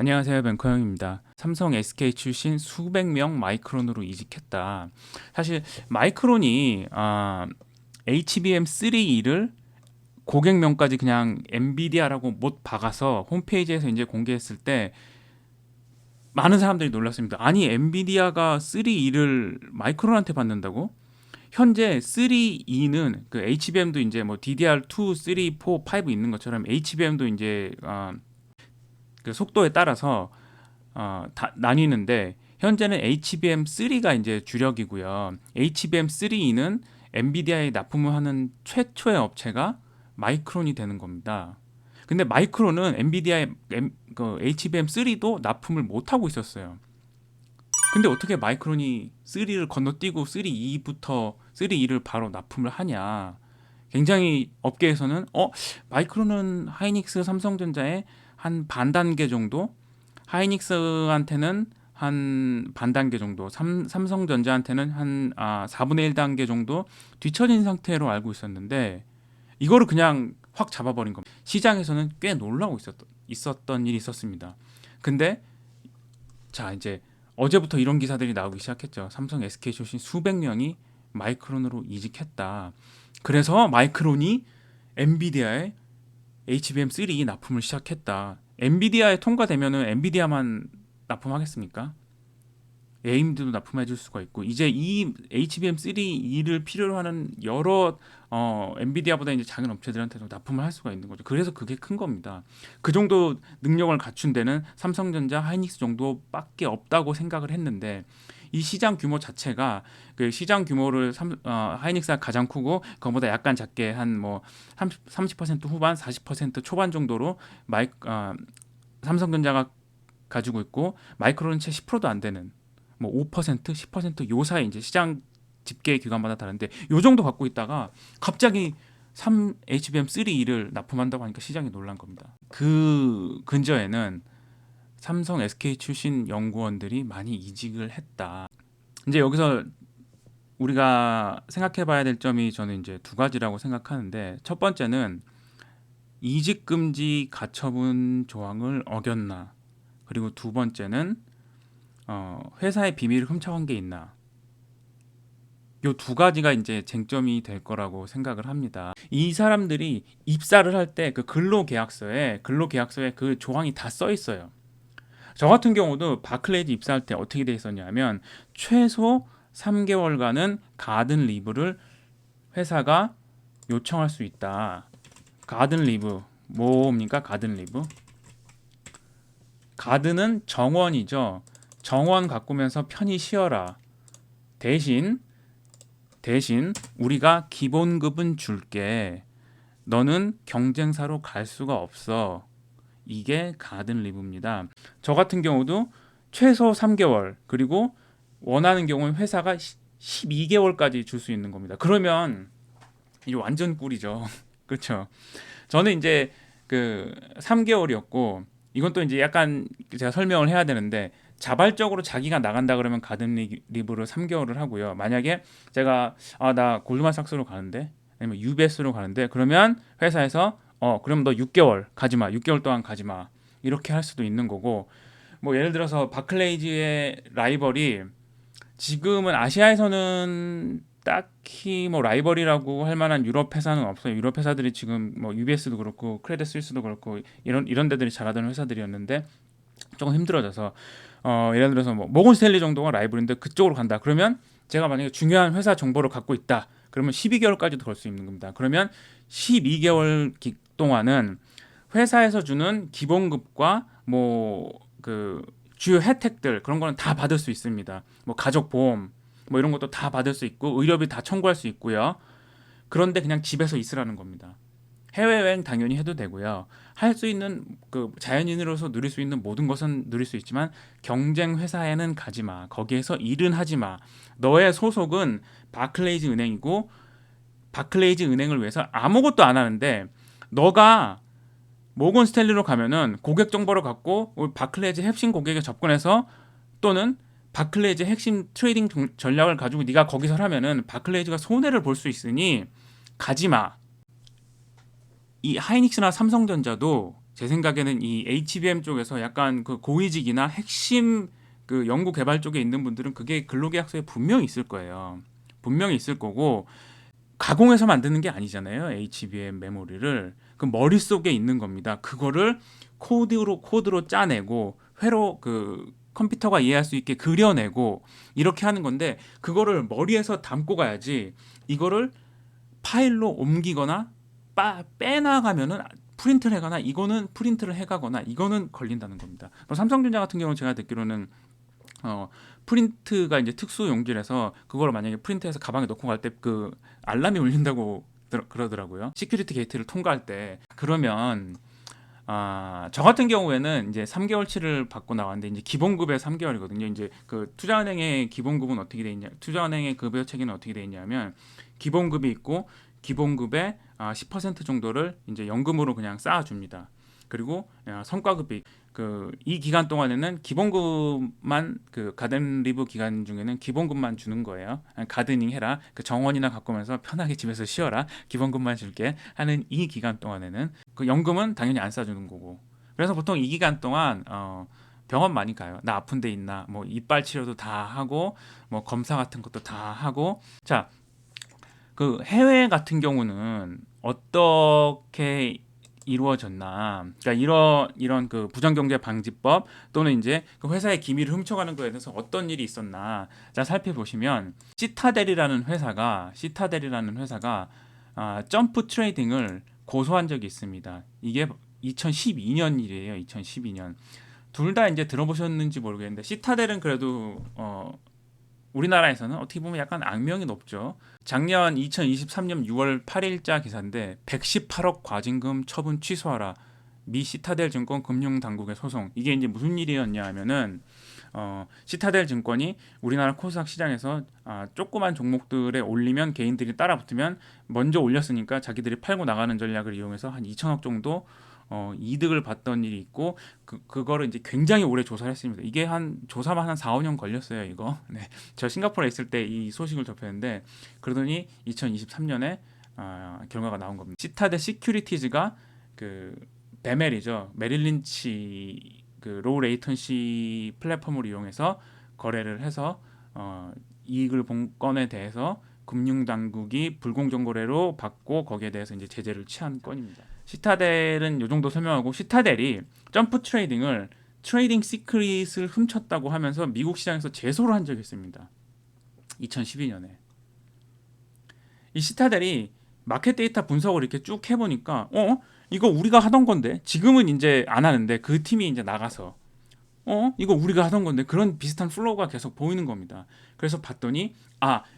안녕하세요, 뱅커 형입니다. 삼성 SK 출신 수백 명 마이크론으로 이직했다. 사실 마이크론이 HBM3E를 고객명까지 그냥 엔비디아라고 못 박아서 홈페이지에서 이제 공개했을 때 많은 사람들이 놀랐습니다. 아니 엔비디아가 3E를 마이크론한테 받는다고? 현재 3E는 그 HBM도 이제 뭐 DDR2, 3, 4, 5 있는 것처럼 HBM도 이제 그 속도에 따라서 나뉘는데 현재는 HBM3가 이제 주력이고요. HBM3E는 엔비디아에 납품을 하는 최초의 업체가 마이크론이 되는 겁니다. 근데 마이크론은 엔비디아의 그 HBM3도 납품을 못 하고 있었어요. 근데 어떻게 마이크론이 3를 건너뛰고 3E부터 3E를 바로 납품을 하냐? 굉장히 업계에서는 마이크론은 하이닉스, 삼성전자의 한 반 단계 정도, 하이닉스한테는 한 반 단계 정도, 삼성전자한테는 한 4분의 1 단계 정도 뒤처진 상태로 알고 있었는데 이거를 그냥 확 잡아버린 겁니다. 시장에서는 꽤 놀라고 있었던 일이 있었습니다. 근데 자 이제 어제부터 이런 기사들이 나오기 시작했죠. 삼성 SK 출신 수백 명이 마이크론으로 이직했다. 그래서 마이크론이 엔비디아에 HBM3 납품을 시작했다. 엔비디아에 통과되면은 엔비디아만 납품하겠습니까? AMD도 납품해줄 수가 있고 이제 이 HBM3E를 필요로 하는 여러 엔비디아보다 이제 작은 업체들한테도 납품을 할 수가 있는 거죠. 그래서 그게 큰 겁니다. 그 정도 능력을 갖춘 데는 삼성전자, 하이닉스 정도밖에 없다고 생각을 했는데 이 시장 규모 자체가 그 시장 규모를 하이닉스가 가장 크고 그거보다 약간 작게 한 뭐 30% 후반, 40% 초반 정도로 삼성전자가 가지고 있고 마이크론은 채 10%도 안 되는 뭐 5%, 10%요 사이 이제 시장 집계 기관마다 다른데 요 정도 갖고 있다가 갑자기 HBM3E를 납품한다고 하니까 시장이 놀란 겁니다. 그 근저에는 삼성 SK 출신 연구원들이 많이 이직을 했다. 이제 여기서 우리가 생각해 봐야 될 점이 저는 이제 두 가지라고 생각하는데 첫 번째는 이직 금지 가처분 조항을 어겼나? 그리고 두 번째는 회사의 비밀을 훔쳐간 게 있나? 요 두 가지가 이제 쟁점이 될 거라고 생각을 합니다. 이 사람들이 입사를 할 때 그 근로계약서에 그 조항이 다 써 있어요. 저 같은 경우도 바클레이즈 입사할 때 어떻게 돼 있었냐면 최소 3개월간은 가든 리브를 회사가 요청할 수 있다. 가든 리브 뭡니까? 가든 리브. 가든은 정원이죠. 정원 가꾸면서 편히 쉬어라. 대신 우리가 기본급은 줄게. 너는 경쟁사로 갈 수가 없어. 이게 가든 리브입니다. 저 같은 경우도 최소 3개월 그리고 원하는 경우는 회사가 12개월까지 줄 수 있는 겁니다. 그러면 이게 완전 꿀이죠. 그렇죠. 저는 이제 그 3개월이었고 이건 또 이제 약간 제가 설명을 해야 되는데 자발적으로 자기가 나간다 그러면 가든 리브를 3개월을 하고요. 만약에 제가 나 골드만삭스로 가는데 아니면 UBS로 가는데 그러면 회사에서 그럼 너 6개월 가지 마. 6개월 동안 가지 마. 이렇게 할 수도 있는 거고 뭐 예를 들어서 바클레이즈의 라이벌이 지금은 아시아에서는 딱히 뭐 라이벌이라고 할 만한 유럽 회사는 없어요. 유럽 회사들이 지금 뭐 UBS도 그렇고 크레딧 스위스도 그렇고 이런 데들이 잘하던 회사들이었는데 조금 힘들어져서 예를 들어서 뭐 모건 스탠리 정도가 라이벌인데 그쪽으로 간다. 그러면 제가 만약에 중요한 회사 정보를 갖고 있다. 그러면 12개월까지도 걸 수 있는 겁니다. 그러면 12개월 동안은 회사에서 주는 기본급과 뭐 그 주요 혜택들 그런 거는 다 받을 수 있습니다. 뭐 가족 보험 뭐 이런 것도 다 받을 수 있고 의료비 다 청구할 수 있고요. 그런데 그냥 집에서 있으라는 겁니다. 해외여행 당연히 해도 되고요. 할 수 있는 그 자연인으로서 누릴 수 있는 모든 것은 누릴 수 있지만 경쟁 회사에는 가지 마. 거기에서 일은 하지 마. 너의 소속은 바클레이즈 은행이고 바클레이즈 은행을 위해서 아무것도 안 하는데 너가 모건 스탠리로 가면은 고객 정보를 갖고 바클레이즈 핵심 고객에 접근해서 또는 바클레이즈 핵심 트레이딩 전략을 가지고 네가 거기서 하면은 바클레이즈가 손해를 볼 수 있으니 가지 마. 이 하이닉스나 삼성전자도 제 생각에는 이 HBM 쪽에서 약간 그 고위직이나 핵심 그 연구 개발 쪽에 있는 분들은 그게 근로계약서에 분명히 있을 거예요. 분명히 있을 거고 가공해서 만드는 게 아니잖아요. HBM 메모리를 그 머릿속에 있는 겁니다. 그거를 코드로 짜내고 회로 그 컴퓨터가 이해할 수 있게 그려내고 이렇게 하는 건데 그거를 머리에서 담고 가야지 이거를 파일로 옮기거나 빼나가면은 프린트를 해가나 이거는 프린트를 해가거나 이거는 걸린다는 겁니다. 삼성전자 같은 경우는 제가 듣기로는 프린트가 이제 특수 용지라서 그걸 만약에 프린트해서 가방에 넣고 갈 때 그 알람이 울린다고 그러더라고요. 시큐리티 게이트를 통과할 때. 그러면 저 같은 경우에는 이제 3개월치를 받고 나왔는데 이제 기본급에 3개월이거든요. 이제 그 투자은행의 기본급은 어떻게 돼 있냐? 투자은행의 급여 체계는 어떻게 돼 있냐면 기본급이 있고 기본급의 10% 정도를 이제 연금으로 그냥 쌓아줍니다. 그리고 성과급이 이 기간 동안에는 기본급만 그 가든 리브 기간 중에는 기본급만 주는 거예요. 가드닝 해라. 그 정원이나 갖고 오면서 편하게 집에서 쉬어라. 기본급만 줄게 하는 이 기간 동안에는 그 연금은 당연히 안 싸주는 거고. 그래서 보통 이 기간 동안 병원 많이 가요. 나 아픈 데 있나? 뭐 이빨 치료도 다 하고 뭐 검사 같은 것도 다 하고. 자, 그 해외 같은 경우는 어떻게 이루어졌나? 그러니까 이런 그 부정경제 방지법 또는 이제 그 회사의 기밀을 훔쳐가는 거에 대해서 어떤 일이 있었나? 자, 살펴보시면 시타델이라는 회사가 점프 트레이딩을 고소한 적이 있습니다. 이게 2012년 일이에요. 2012년. 둘 다 이제 들어보셨는지 모르겠는데 시타델은 그래도 우리나라에서는 어떻게 보면 약간 악명이 높죠. 작년 2023년 6월 8일자 기사인데 118억 과징금 처분 취소하라. 미 시타델 증권 금융당국의 소송. 이게 이제 무슨 일이었냐 하면은 시타델 증권이 우리나라 코스닥 시장에서 조그만 종목들에 올리면 개인들이 따라붙으면 먼저 올렸으니까 자기들이 팔고 나가는 전략을 이용해서 한 2천억 정도 이득을 봤던 일이 있고 그거를 이제 굉장히 오래 조사를 했습니다. 이게 조사만 한 4, 5년 걸렸어요, 이거. 네. 저 싱가포르에 있을 때 이 소식을 접했는데 그러더니 2023년에 결과가 나온 겁니다. 시타델 시큐리티즈가 그 베멜이죠. 메릴 린치 그 로우 레이턴시 플랫폼을 이용해서 거래를 해서 이익을 본 건에 대해서 금융당국이 불공정 거래로 받고 거기에 대해서 이제 제재를 취한 건입니다. 시타델은 이 정도 설명하고 시타델이 점프 트레이딩을 트레이딩 시크릿을 훔쳤다고 하면서 미국 시장에서 제소를 한 적이 있습니다. 2012년에 이 시타델이 마켓 데이터 분석을 이렇게 쭉 해보니까 이거 우리가 하던 건데 지금은 이제 안 하는데 그 팀이 이제 나가서 이거 우리가 하던 건데 그런 비슷한 플로우가 계속 보이는 겁니다. 그래서 봤더니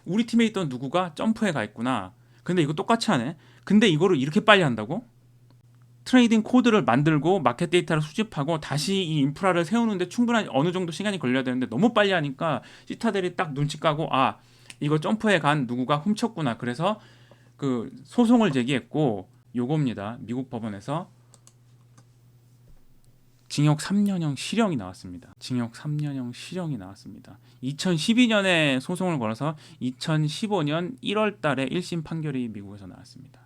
우리 팀에 있던 누구가 점프해 가 있구나. 근데 이거 똑같이 하네. 근데 이거를 이렇게 빨리 한다고? 트레이딩 코드를 만들고 마켓 데이터를 수집하고 다시 이 인프라를 세우는데 충분한 어느 정도 시간이 걸려야 되는데 너무 빨리 하니까 시타델이 딱 눈치 까고 이거 점프해 간 누구가 훔쳤구나. 그래서 그 소송을 제기했고 요겁니다. 미국 법원에서 징역 3년형 실형이 나왔습니다. 징역 3년형 실형이 나왔습니다. 2012년에 소송을 걸어서 2015년 1월 달에 1심 판결이 미국에서 나왔습니다.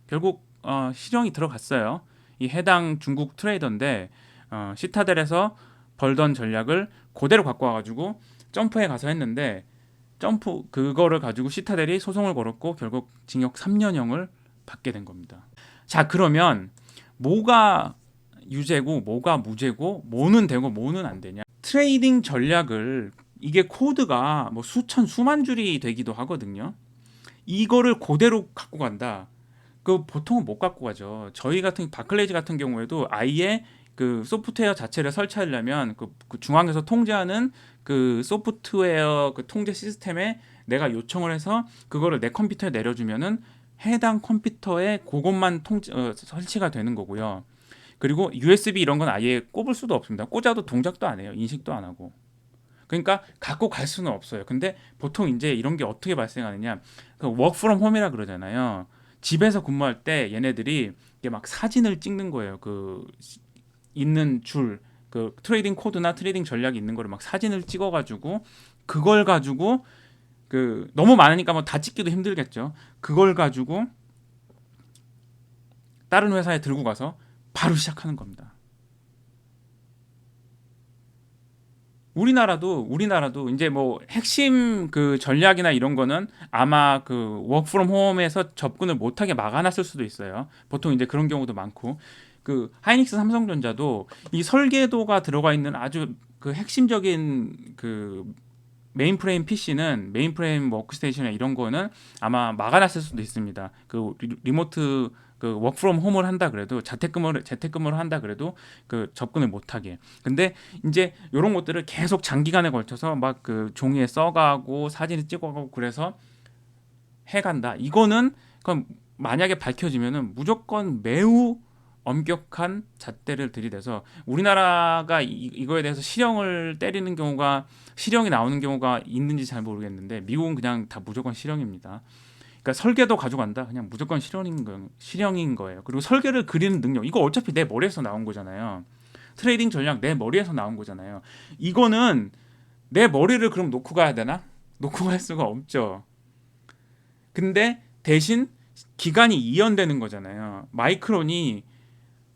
결국 실형이 들어갔어요. 이 해당 중국 트레이더인데 시타델에서 벌던 전략을 그대로 갖고 와가지고 점프에 가서 했는데 그거를 가지고 시타델이 소송을 걸었고 결국 징역 3년형을 받게 된 겁니다. 자, 그러면 뭐가 유죄고 뭐가 무죄고 뭐는 되고 뭐는 안 되냐? 트레이딩 전략을 이게 코드가 뭐 수만 줄이 되기도 하거든요. 이거를 그대로 갖고 간다. 그 보통은 못 갖고 가죠. 저희 같은 바클레이즈 같은 경우에도 아예 그 소프트웨어 자체를 설치하려면 그 중앙에서 통제하는 그 소프트웨어 그 통제 시스템에 내가 요청을 해서 그거를 내 컴퓨터에 내려주면은 해당 컴퓨터에 그것만 설치가 되는 거고요. 그리고 USB 이런 건 아예 꼽을 수도 없습니다. 꽂아도 동작도 안 해요. 인식도 안 하고. 그러니까 갖고 갈 수는 없어요. 근데 보통 이제 이런 게 어떻게 발생하느냐? 그 워크 프롬 홈이라 그러잖아요. 집에서 근무할 때 얘네들이 이게 막 사진을 찍는 거예요. 그 있는 그 트레이딩 코드나 트레이딩 전략이 있는 거를 막 사진을 찍어가지고 그걸 가지고 그 너무 많으니까 뭐 다 찍기도 힘들겠죠. 그걸 가지고 다른 회사에 들고 가서 바로 시작하는 겁니다. 우리나라도 이제 뭐 핵심 그 전략이나 이런 거는 아마 그 워크 프롬 홈에서 접근을 못하게 막아놨을 수도 있어요. 보통 이제 그런 경우도 많고, 그 하이닉스 삼성전자도 이 설계도가 들어가 있는 아주 그 핵심적인 그 메인프레임 PC는, 메인프레임 워크스테이션이나 이런 거는 아마 막아놨을 수도 있습니다. 그 리모트 그 워크프롬 홈을 한다 그래도, 재택근무를 한다 그래도 그 접근을 못하게. 근데 이제 이런 것들을 계속 장기간에 걸쳐서 막 그 종이에 써가고 사진을 찍어가고 그래서 해간다. 이거는 그럼 만약에 밝혀지면은 무조건 매우 엄격한 잣대를 들이대서, 우리나라가 이거에 대해서 실형이 나오는 경우가 있는지 잘 모르겠는데, 미국은 그냥 다 무조건 실형입니다. 그러니까 설계도 가져간다, 그냥 무조건 실형인 거예요. 그리고 설계를 그리는 능력, 이거 어차피 내 머리에서 나온 거잖아요. 트레이딩 전략 내 머리에서 나온 거잖아요. 이거는 내 머리를 그럼 놓고 가야 되나? 놓고 갈 수가 없죠. 근데 대신 기간이 이연되는 거잖아요. 마이크론이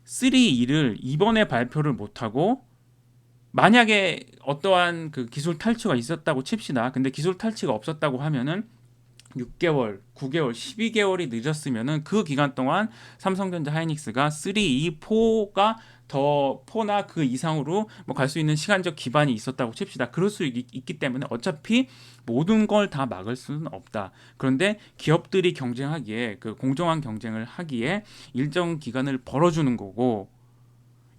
3E를 이번에 발표를 못하고, 만약에 어떠한 그 기술 탈취가 있었다고 칩시다. 근데 기술 탈취가 없었다고 하면은 6개월, 9개월, 12개월이 늦었으면은 그 기간 동안 삼성전자 하이닉스가 3E, 4가 더 4나 그 이상으로 뭐 갈 수 있는 시간적 기반이 있었다고 칩시다. 그럴 수 있기 때문에 어차피 모든 걸 다 막을 수는 없다. 그런데 기업들이 경쟁하기에, 그 공정한 경쟁을 하기에 일정 기간을 벌어주는 거고,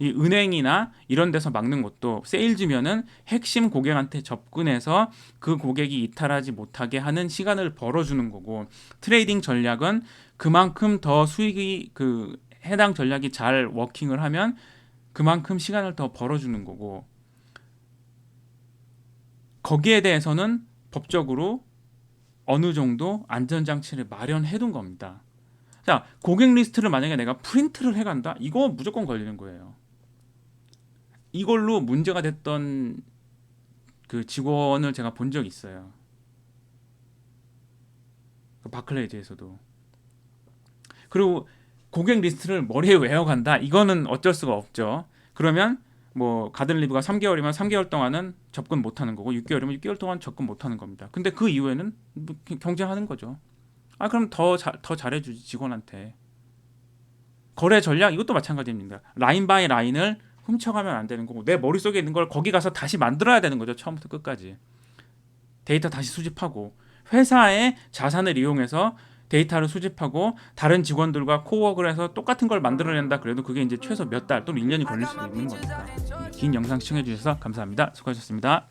이 은행이나 이런 데서 막는 것도, 세일즈면은 핵심 고객한테 접근해서 그 고객이 이탈하지 못하게 하는 시간을 벌어주는 거고, 트레이딩 전략은 그만큼 더 수익이, 그 해당 전략이 잘 워킹을 하면 그만큼 시간을 더 벌어주는 거고, 거기에 대해서는 법적으로 어느 정도 안전장치를 마련해 둔 겁니다. 자, 고객 리스트를 만약에 내가 프린트를 해간다? 이거 무조건 걸리는 거예요. 이걸로 문제가 됐던 그 직원을 제가 본 적이 있어요. 그 바클레이즈에서도. 그리고 고객 리스트를 머리에 외워간다? 이거는 어쩔 수가 없죠. 그러면 뭐 가든리브가 3개월이면 3개월 동안은 접근 못하는 거고, 6개월이면 6개월 동안 접근 못하는 겁니다. 근데 그 이후에는 뭐 경쟁하는 거죠. 아, 그럼 더 잘해주지 직원한테. 거래 전략 이것도 마찬가지입니다. 라인 바이 라인을 훔쳐가면 안 되는 거고, 내 머릿속에 있는 걸 거기 가서 다시 만들어야 되는 거죠. 처음부터 끝까지 데이터 다시 수집하고, 회사의 자산을 이용해서 데이터를 수집하고 다른 직원들과 코워크를 해서 똑같은 걸 만들어낸다 그래도 그게 이제 최소 몇 달 또는 1년이 걸릴 수도 있는 거니까. 긴 영상 시청해 주셔서 감사합니다. 수고하셨습니다.